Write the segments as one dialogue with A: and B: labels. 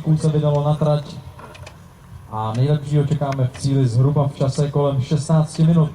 A: se vydalo na trať a nejlepšího čekáme v cíli zhruba v čase kolem 16 minut.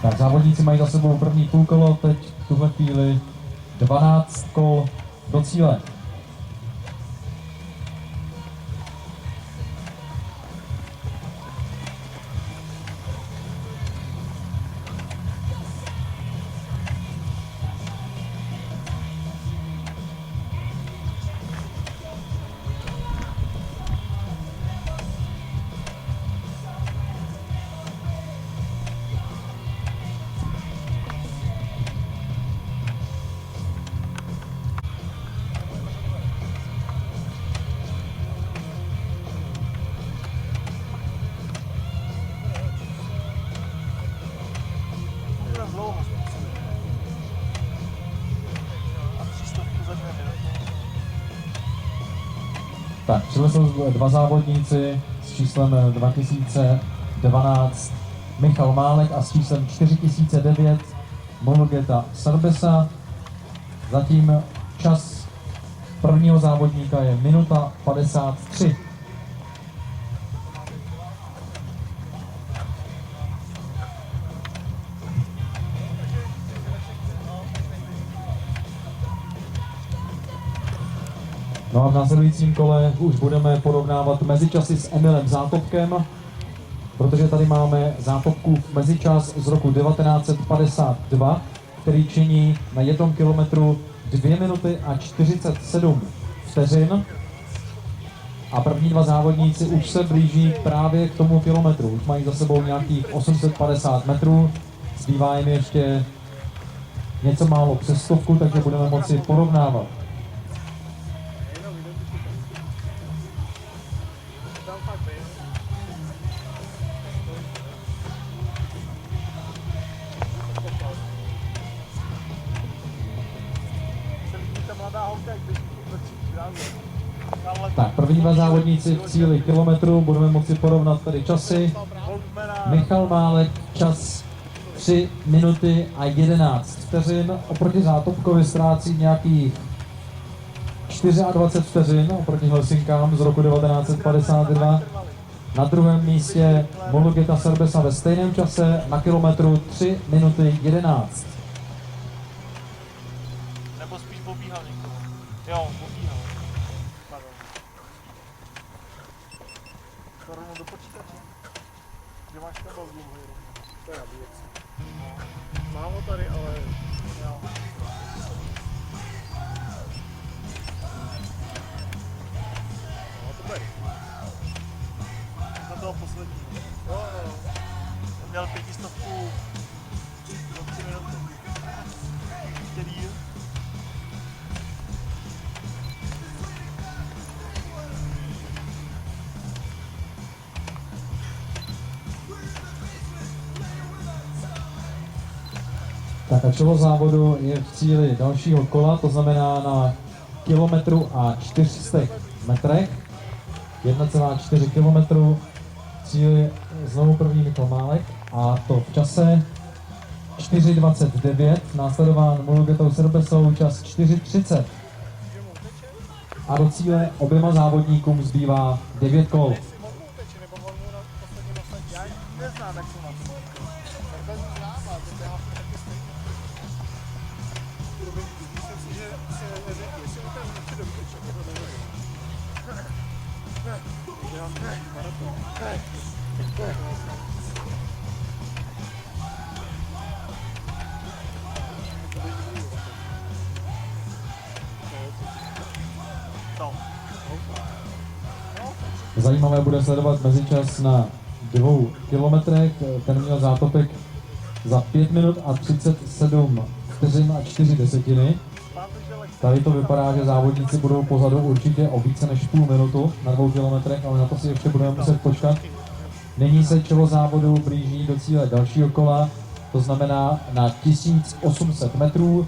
A: Tak závodníci mají za sebou první půlkolo, teď v tuhle chvíli 12 kol do cíle. Tak, přišli jsou dva závodníci s číslem 2012 Michal Málek a s číslem 4009 Mulugeta Serbesa. Zatím čas prvního závodníka je minuta 53. No a v následujícím kole už budeme porovnávat mezičasy s Emilem Zátopkem, protože tady máme Zátopkův mezičas z roku 1952, který činí na 1 kilometru 2 minuty a 47 vteřin. A první dva závodníci už se blíží právě k tomu kilometru. Už mají za sebou nějakých 850 metrů, zbývá jim ještě něco málo přes 100, takže budeme moci porovnávat. Tak, první dva závodníci v cíli kilometru, budeme moci porovnat tady časy. Michal Málek, čas 3 minuty a 11 vteřin, oproti Zátopkovi ztrácí nějakých 24 vteřin, oproti Helsinkám z roku 1952. Na druhém místě Mulugeta Serbesa ve stejném čase, na kilometru 3 minuty 11.
B: Nebo spíš pobíhal někoho. Jo, pobíhal. Pardon. To rovnou do počítače. Kde máš kabel dlouhý? To je věc. No. Mám ho tady, ale... Jo. No to bude. To bylo poslední. Jo. Měl 500 do 3 minuty. Ještě díl.
A: Tak a čelo závodu je v cíli dalšího kola, to znamená na kilometru a 400 metrech. 1,4 kilometru, cíli znovu první Michal Málek a to v čase 4,29, následován Mulugetou Serbesou čas 4,30. A do cíle oběma závodníkům zbývá 9 kol. Zajímavé bude sledovat mezičas na 2 kilometrech. Ten měl Zátopek za 5 minut a 37 vteřin a 4 desetiny. Tady to vypadá, že závodníci budou pozadu určitě o více než půl minutu na 2 kilometrech, ale na to si ještě budeme muset počkat. Nyní se čelo závodu blíží do cíle dalšího kola, to znamená na 1800 metrů.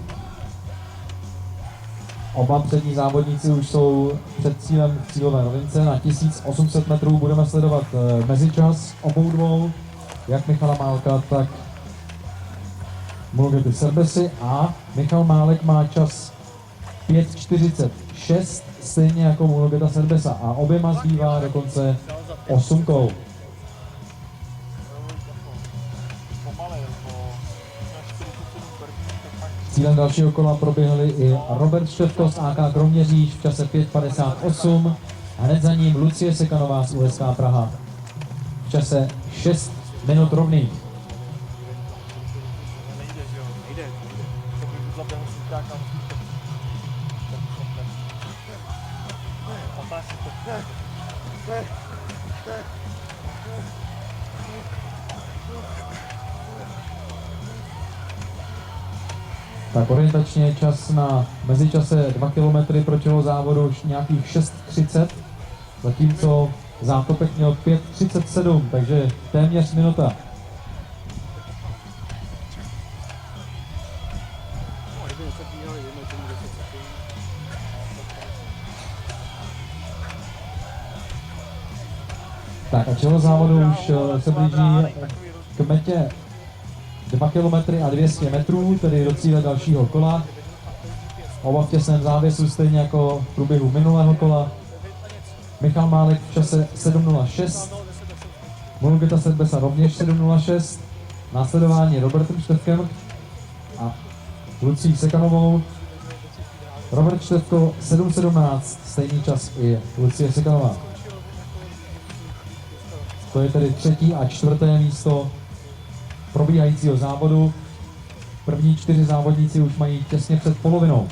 A: Oba přední závodníci už jsou před cílem v cílové rovince. Na 1800 metrů budeme sledovat mezičas obou dvou, jak Michala Málka, tak Mulugety Serbesy, a Michal Málek má čas 5:46, stejně jako Mulugeta Serbesa, a oběma zbývá dokonce 8 kol. Cílem dalšího kola proběhli i Robert Števko z AK Kroměříž v čase 5:58, a hned za ním Lucie Sekanová z USK Praha v čase 6 minut rovných. Tak orientačně čas na mezičase 2 km pro čelo závodu už nějakých 6:30, zatímco Zátopek měl 5:37, takže téměř minuta. Tak a čelo závodu už se blíží k metě 2 km a 200 metrů, tedy do cíle dalšího kola. Oba v těsném závěsu, stejně jako v průběhu minulého kola. Michal Málek v čase 7:06, Mulugeta Serbesa rovněž 7:06, následování Robertem Števkem a Lucí Sekanovou. Robert Števko 7:17, stejný čas i Lucie Sekanová. To je tedy 3. a 4. místo probíhajícího závodu. První 4 závodníci už mají těsně před polovinou.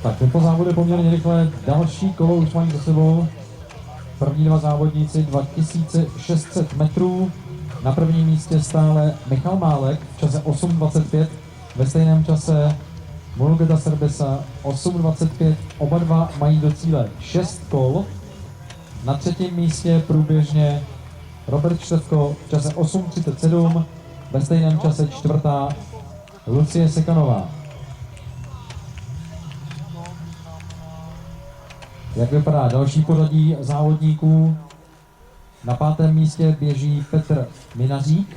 A: Tak tempo závodu je poměrně rychle, další kolo už mají za sebou. První 2 závodníci 2600 metrů. Na prvním místě stále Michal Málek v čase 8:25, ve stejném čase Mulugeta Serbesa 8:25, oba dva mají do cíle 6 kol. Na 3. místě průběžně Robert Števko v čase 8:37, ve stejném čase 4. Lucie Sekanová. Jak vypadá další pořadí závodníků? Na 5. místě běží Petr Minařík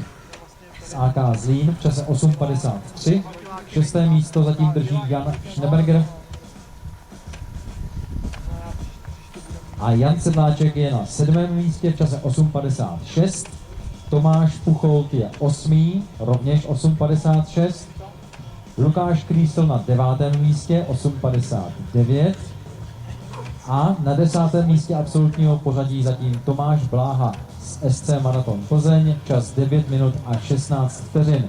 A: z AK Zlín v čase 8:53. 6. místo zatím drží Jan Schneberger. A Jan Sedláček je na 7. místě v čase 8:56. Tomáš Pucholt je 8., rovněž 8:56. Lukáš Krýsl na 9. místě 8:59. A na 10. místě absolutního pořadí zatím Tomáš Bláha z SC Maraton Plzeň, čas 9 minut a 16 vteřin.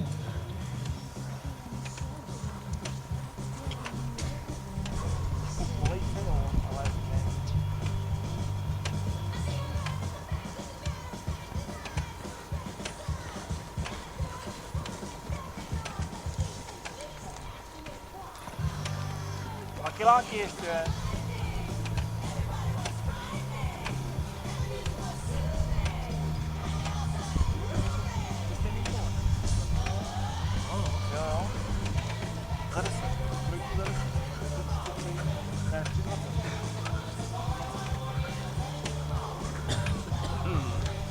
B: A kiláky ještě.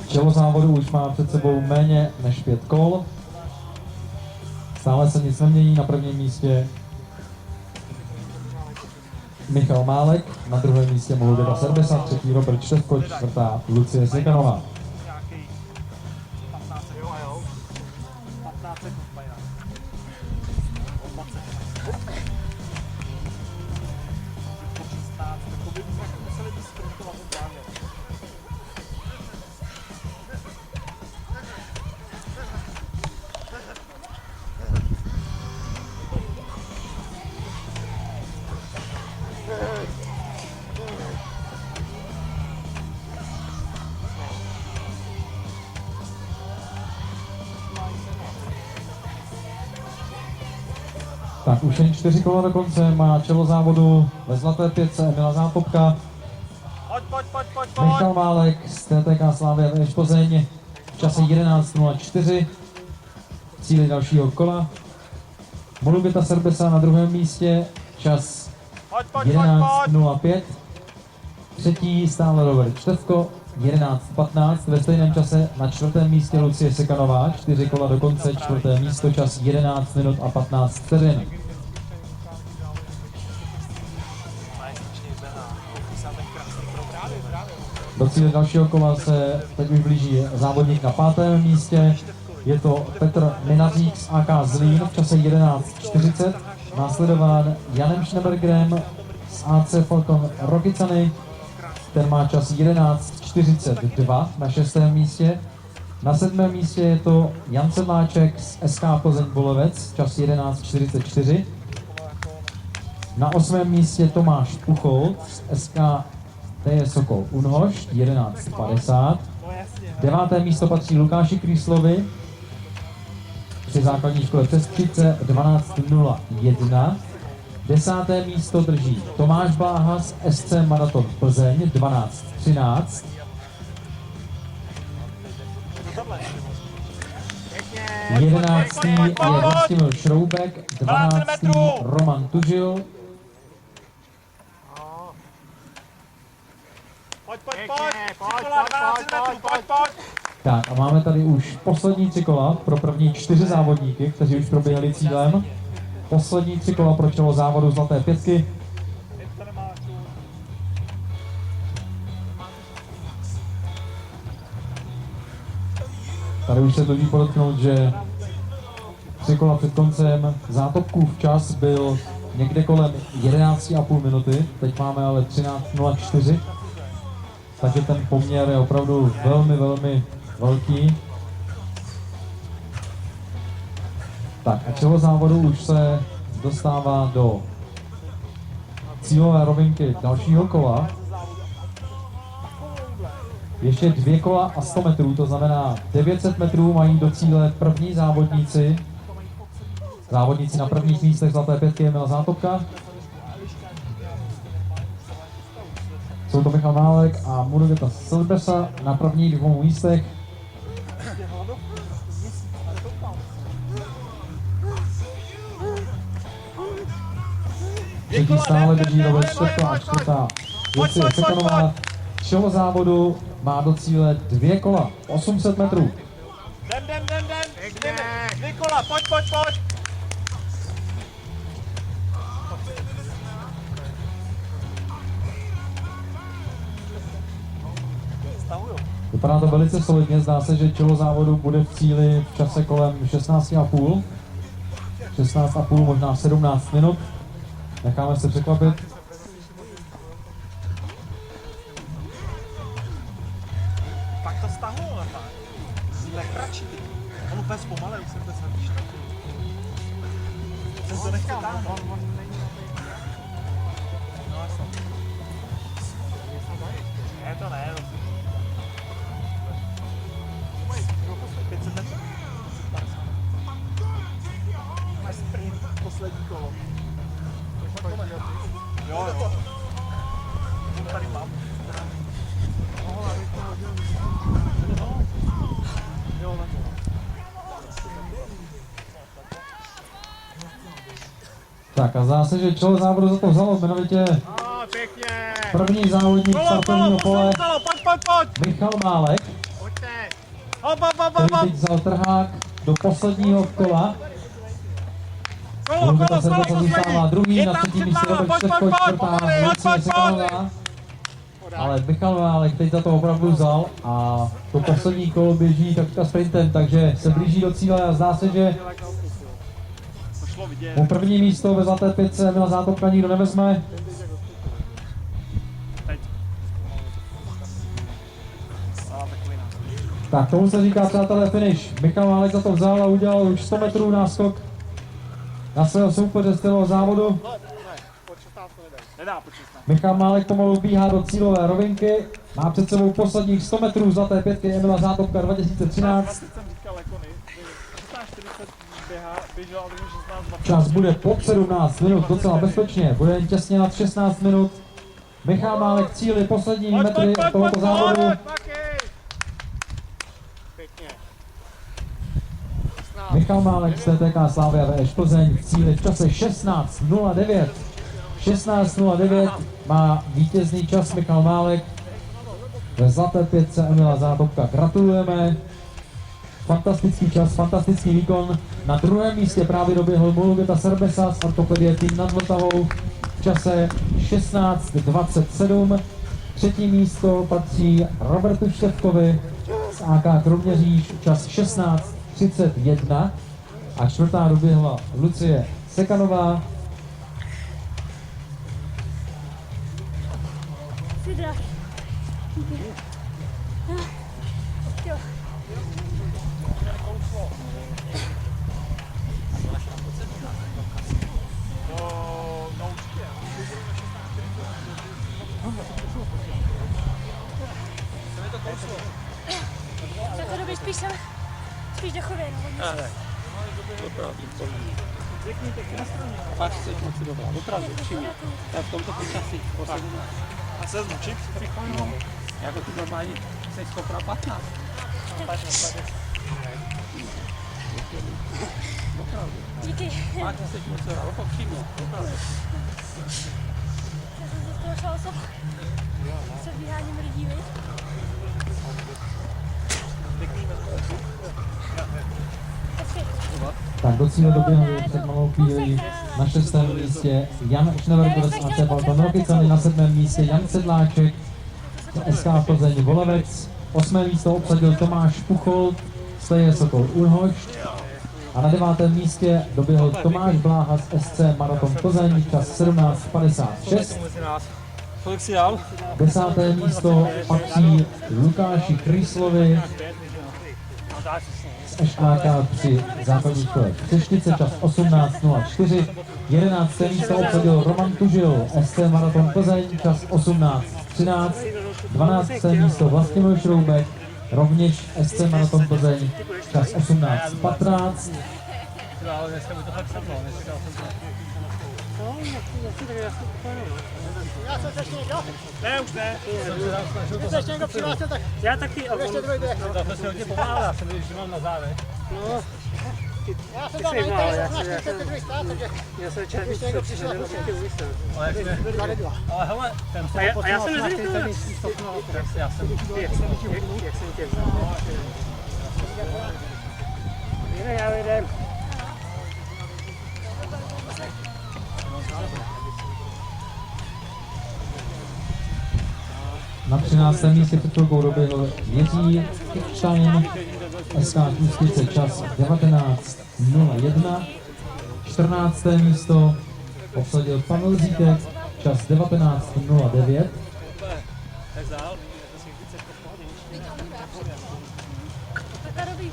A: Čelo závodu už má před sebou méně než 5 kol. Stále se nic nemění, na prvním místě Michal Málek, na druhém místě Mulugeta Serbesa, třetí Robert Števko, čtvrtá Lucie Sekanová.
B: Nějaký 15 sekund. 15 sekund mají nás. O 20. Po 16, jako by museli být sprintovat právě.
A: Tak už jen 4 kola do konce, má čelo závodu ve zlaté pětce Emila Zátopka,
B: Pojď.
A: Michal Málek z TTK Slavia Věž Plzeň v čase 11.04, cíli dalšího kola. Mulugeta Serbesa na druhém místě, čas 11.05, třetí stále Robert Števko, 11.15, ve stejném čase na čtvrtém místě Lucie Sekanová, 4 kola do konce, čtvrté místo, čas 11 minut a 15 vteřin. Do cíle dalšího kola se teď už blíží závodník na 5. místě, je to Petr Minařík z AK Zlín v čase 11.40, následován Janem Schnebergerem z AC Falcon Rokycany, ten má čas 11.42 na 6. místě. Na 7. místě je to Jan Sedláček z SK Plzeň Bolevec, čas 11.44. Na 8. místě Tomáš Puchol z SK TJ Sokol Unhošť, 11.50. 9. místo patří Lukáši Krýslovi při základní škole Přestřice, 12.01. 10. místo drží Tomáš Bláha z SC Maraton Plzeň, 12.13. 11. je Vlastimil Šroubek, 12. Roman Tužil.
B: Pojď.
A: Tak a máme tady už poslední 3 kola pro první 4 závodníky, kteří už proběhli cílem. Poslední 3 kola pro čelo závodu zlaté pětky. Tady už se dluží podotknout, že 3 kola před koncem Zátopkův čas byl někde kolem 11,5 minuty, teď máme ale 13.04, takže ten poměr je opravdu velmi velký. Tak a čelo závodu už se dostává do cílové rovinky dalšího kola. Ještě 2 kola a 100 metrů, to znamená 900 metrů mají do cíle první závodníci. Závodníci na prvních místech zlaté pětky Emila Zátopka. Jsou to Michal Málek a Mulugeta Serbesa na prvních 2 místech. Třetí stále drží Robert Števko a čtvrtá Lucie Sekanová. Čelo závodu má do cíle 2 kola, 800 metrů.
B: Jdem. 2 kola, pojď.
A: Vypadá to velice solidně, zdá se, že čelo závodu bude v cíli v čase kolem 16,5. 16,5, možná 17 minut. Necháme se překvapit.
B: Tak to stahuju normálně. To je kratší. On úplně zpomalej, už se to víš. Jsem to nechtěl táhnout. No jasno. Ne, to ne. 500 metrů. Máš sprint, poslední kolo. Jo. To tady mám.
A: Tak a zdá se, že čelo závodu za to vzalo, jmenovitě
B: Pěkně.
A: první závodník startovního pole
B: Pojď.
A: Michal Málek,
B: Pojďte.
A: který teď vzal trhák do posledního kola. Mulugeta Srbesa zůstává druhý, na třetím místě Robert Štefko, čtvrtá Lucie Sekanová. Ale Michal Válek teď za to opravdu vzal a to poslední kolo běží takřka sprintem, takže se blíží do cíle a zdá se, že po první místo ve zlaté pětce Emila Zátopka nikdo nevezme. Tak tomu se říká, přátelé, finish. Michal Válek za to vzal a udělal už 100 metrů náskok na svého soupeře z celého závodu. Michal Válek pomalu bíhá do cílové rovinky. Má před sebou posledních 100 metrů zlaté pětky Emila Zátopka 2013. Čas bude pod 17 minut, docela bezpečně. Bude jen těsně nad 16 minut. Michal Válek cíli poslední metry tohoto závodu. Michal Málek z TTK Slavia VŠ Plzeň v cíli v čase 16.09. 16.09 má vítězný čas Michal Málek ve zlaté pětce Emila Zátopka. Gratulujeme. Fantastický čas, fantastický výkon. Na druhém místě právě doběhl Mulugeta Srbesa z Ortopedie tým nad Vltavou v čase 16.27. Třetí místo patří Robertu Štefkovi z AK Kroměříž, čas 16.31 a čtvrtá doběhla Lucie Sekanová.
C: Tak to době spíš dechově, no.
D: Ale, opravdu, fakt jsi moc dobrá, opravdu, upřímně. Já v tomto počasí poslední.
B: A se zmučit?
D: No, jako ty normálně jsi schopná 15. Opravdu.
C: Díky.
D: Fakt jsi moc dobrá, upřímně, opravdu.
C: Já jsem se zkoušela se bíháním lidí, viď?
A: Tak do cíle doběhl před malou chvíli na 6. místě Jan Šneverger z AC Balkan Rokycany, na 7. místě Jan Sedláček z SK Plzeň Volavec, 8. místo obsadil Tomáš Puchol z TJ Sokol Úlhošť a na 9. místě doběhl Tomáš Bláha z SC Maraton Plzeň, čas 17.56.
D: Kolik jsi dal?
A: 10. místo patří Lukáši Kryslovi z ŠAK při základní škole v Třešnice, čas 18.04. 11. místo obsadil Roman Tužil, SC Maraton Plzeň, čas 18.13. 12. místo Vlastimil Šroubek, rovněž SC Maraton Plzeň, čas 18.15.
B: Já jsem se ještě někdo? Ne, už ne. Když se ještě někdo přihlásil, tak
D: Já taky, ale
B: ještě dojde.
D: to se hodně pomáhá, já jsem že mám na závěr. No.
B: Já jsem tam na internetu, znáš 42 stát, takže
D: Já jsem
B: když někdo přišel, tak musím.
D: Ale jak jsme...
B: Byla nebyla.
D: Ale hele, a já jsem neřekl. Já jsem jak jsem tě vzal. Já vedem.
A: Na 13. místě před chvilkou doběhl Jiří Kipštajn, SK Ústice, čas 19.01. 14. místo obsadil Pavel Zítek, čas 19.09.
C: Tak dobrý,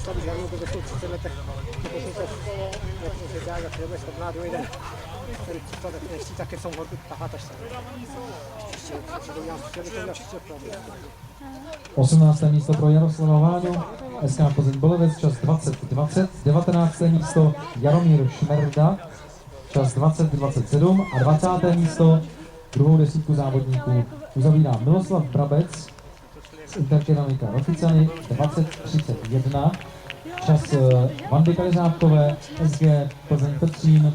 E: psali žádnou, protože jsou 30 letech, nebo jsem se jak dělá, jak nebude schopná do jeden, který příklad, tak nechtí také v tom horku tahat až sem. Ještě to udělám, že by to měl příště problém.
A: 18. místo pro Jaroslava Váňu, SK Plzeň Bolevec, čas 20:20. 19. místo Jaromír Šmerda, čas 20:27. A 20. místo, druhou desítku závodníků, uzavírá Miloslav Brabec z Interkeramika Rokycany, 20:31. Čas Vandy Kalizátkové, SG Plzeň Petřín,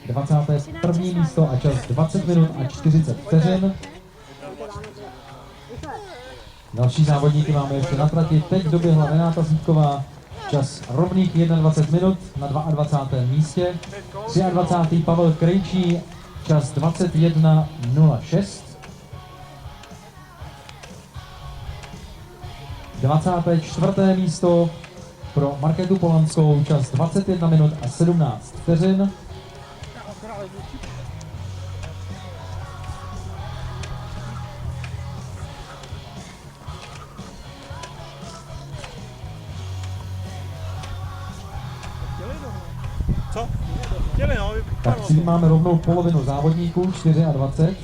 A: 21. místo a čas 20 minut a 40 vteřin. Další závodníky máme ještě na trati. Teď doběhla Renáta Zítková, čas rovných 21 minut na 22. místě. 23. Pavel Krejčí, čas 21:06. 24. místo pro Markétu Polanskou, čas 21 minut a 17 vteřin.
B: Co? Chtěli, no.
A: Tak tím máme rovnou polovinu závodníků, 24.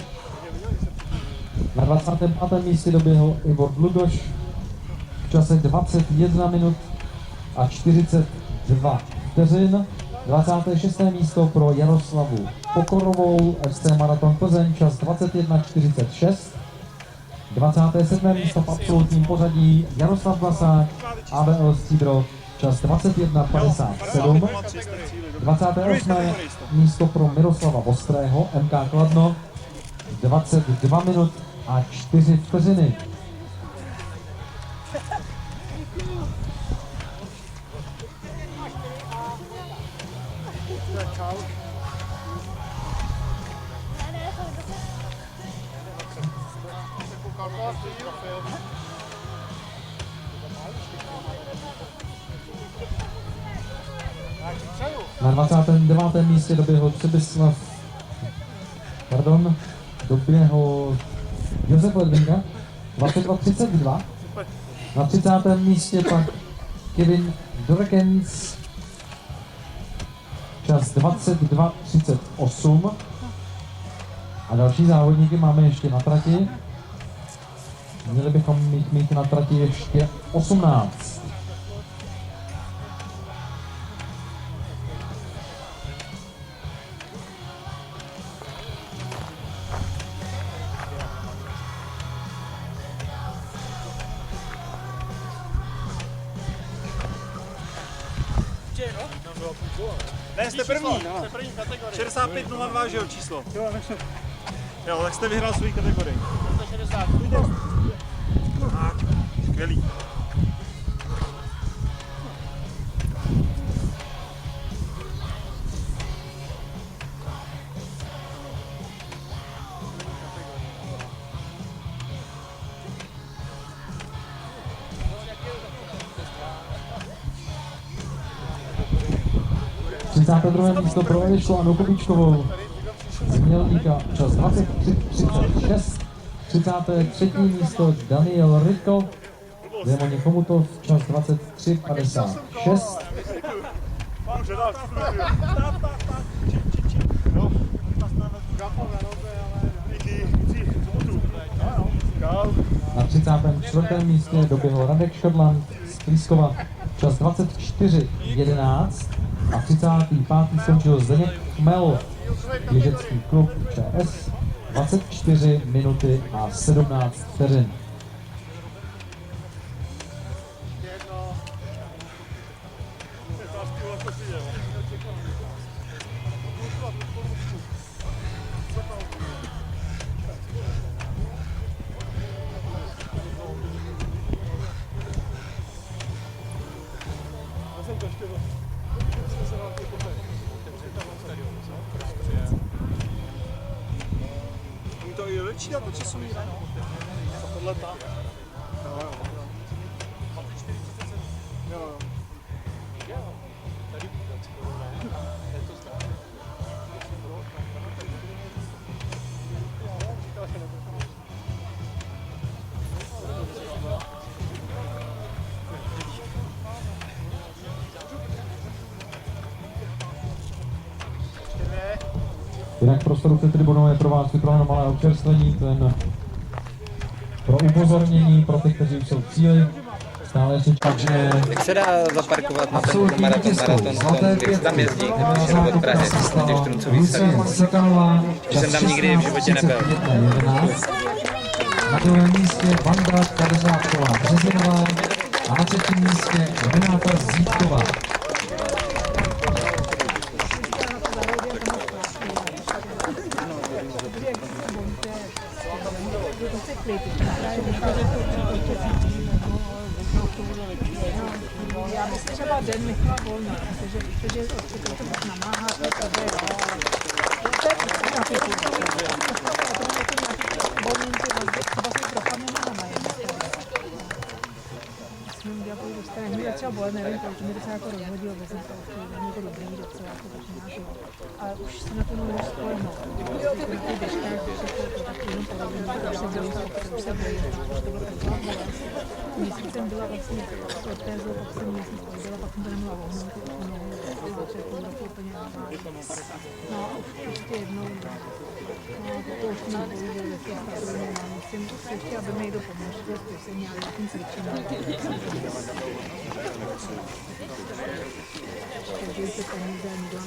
A: Na 25. místě doběhl Ivor Dlugoš v čase 21 minut a 42 vteřin. 26. místo pro Jaroslavu Pokorovou, FC Maraton Plzeň, čas 21:46. 27. místo v absolutním pořadí Jaroslav Vlasák, ABL Stříbro, čas 21:57. 28. místo pro Miroslava Vostrého, MK Kladno, 22 minut a 4 vteřiny. Na 29. místě doběhl Josef Ledvinka, 22:32. Na 30. místě pak Kevin Dorkens, čas 22:38. A další závodníky máme ještě na trati. Měli bychom jich mít na trati ještě 18.
B: Ne, jste první. 65:02, že jo, číslo. Jo, tak jste vyhrál svou kategorii.
D: 160.
B: Skvělý.
A: Druhé místo pro Elišku Anu Kubíčkovou z Mělníka, čas 23:36. 33. místo Daniel Ryko, Demoně Chomutov, čas 23:56. Na 34. místě doběhl Radek Škodland z Plískova, čas 24:11. A 35. skončil Zdeněk Chmel, běžecký klub ČS, 24 minuty a 17 vteřin.
B: To je lepší jako časový, ne? Co podle tam?
A: Jinak v prostoru před tribunou je pro vás připraveno malé občerstvení, ten pro upozornění, pro ty, kteří už jsou v cíli. Stále ještě, takže
F: Jak se dá zaparkovat na ten
A: absolutní
F: maraton,
A: vítězkou zlaté
F: jak tam
A: pětky
F: jezdí,
A: Emila
F: když od
A: Zákopka
F: Prahy,
A: se
F: těch
A: stala
F: Truncových
A: Lucie Sekalová,
F: Že jsem tam nikdy v životě nebyl.
A: 16:11. Na druhém místě Vanda Kadeřávková Březinová a na třetím místě Renáta Zítková.
C: Já bych třeba den nechala volno, protože to namáhá, to je mě třeba bolet, nevím, proč mě docela jako rozhodilo, protože jsem to jako dobrý docela, jako tak nějak, jo. Ale už se na to nemůžu spolehnout. Na těch deškách, už je to tak jenom podobně, už se bojím, už to bylo taková bolest. Měsíc jsem byla vlastně s ortézou, pak jsem měsíc chodila, pak jsem to nemohla vohnout, takže půl roku úplně normálně. No a už prostě jednou, no to už mě bohužel ve těch takovým mám, musím se ještě, aby mi někdo pomohl, že jsem nějakým cvičením. Takže se peníze nikdo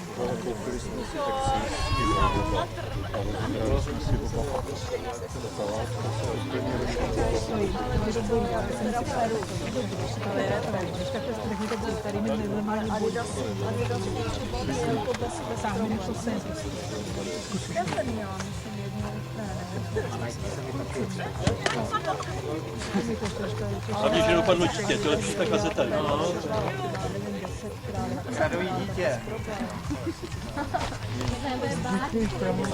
G: Hlavně, že dopadlo dítě, to je lepší ta kazeta.
F: Radují dítě.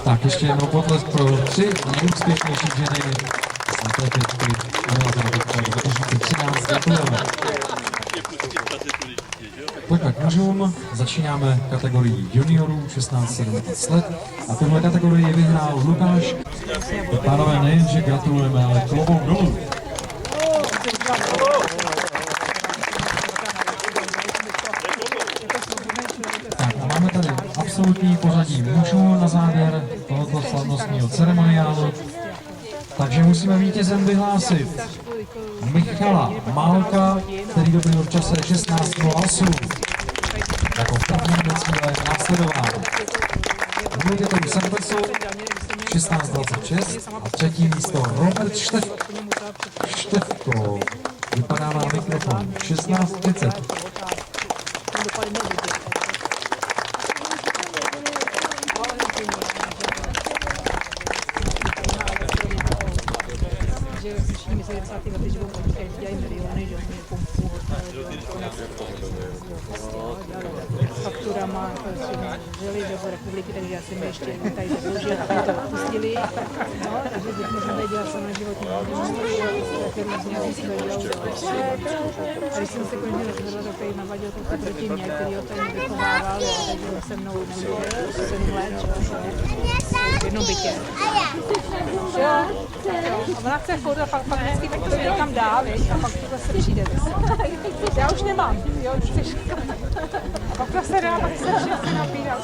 A: Tak ještě jednou potlesk pro 3 nejúspěšnější ženy na té pětky Emila Zákopka 2013. Gratulujeme. Pojďme k mužům, začínáme kategorii juniorů 16-17 let a tuhle kategorii vyhrál Lukáš. Pánové, nejenže gratulujeme, ale klobouk dolů. Tak a máme tady absolutní pořadí mužů na závěr tohoto slavnostního ceremoniálu, takže musíme vítězem vyhlásit Michala Málka, který dobyl v čase 16:08. Jako první do cíle následován Militetou Servesu 16:26 a třetí místo Robert Štefko. Vypadá na mikrofon 16:30.
C: Všichni mysleli, že ty lety živou podnikají, dělají miliony, že oni pumpu, fakturama, žili do republiky, takže já jsem ještě tady zadlužil, aby to pustili. No, takže jsme dělali sama životní také různě, aby jsme dělali. A když jsem se konečně rozhodla, že tady navadil to proti mě, který ho tady nevychovával, takže se mnou nebyl 7 let, v jednom bytě. Jo, a ona chce furt a pak vždycky tak to někam dá, viď? A pak to zase přijde zase. Já už nemám, jo, chceš. A pak to se dá, pak se všichni napírá.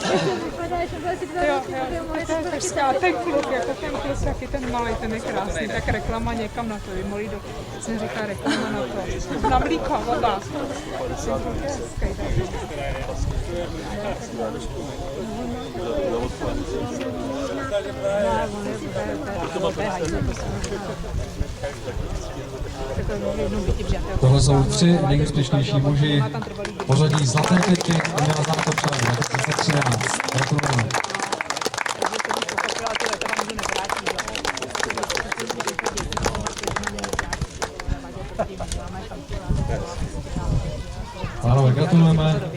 C: Jo, to je prostě, a ten kluk, jako ten kluk, taky ten malý, ten je krásný, tak reklama někam na to, vymolí do, jsem říká reklama na to, na mlíko, voda. Jsem kluk je hezký,
A: Tohle jsou 3 nejúspěšnější muži pořadí zlaté pětky Emila Zákopka 2013. Gratulujeme. Pánové, gratulujeme.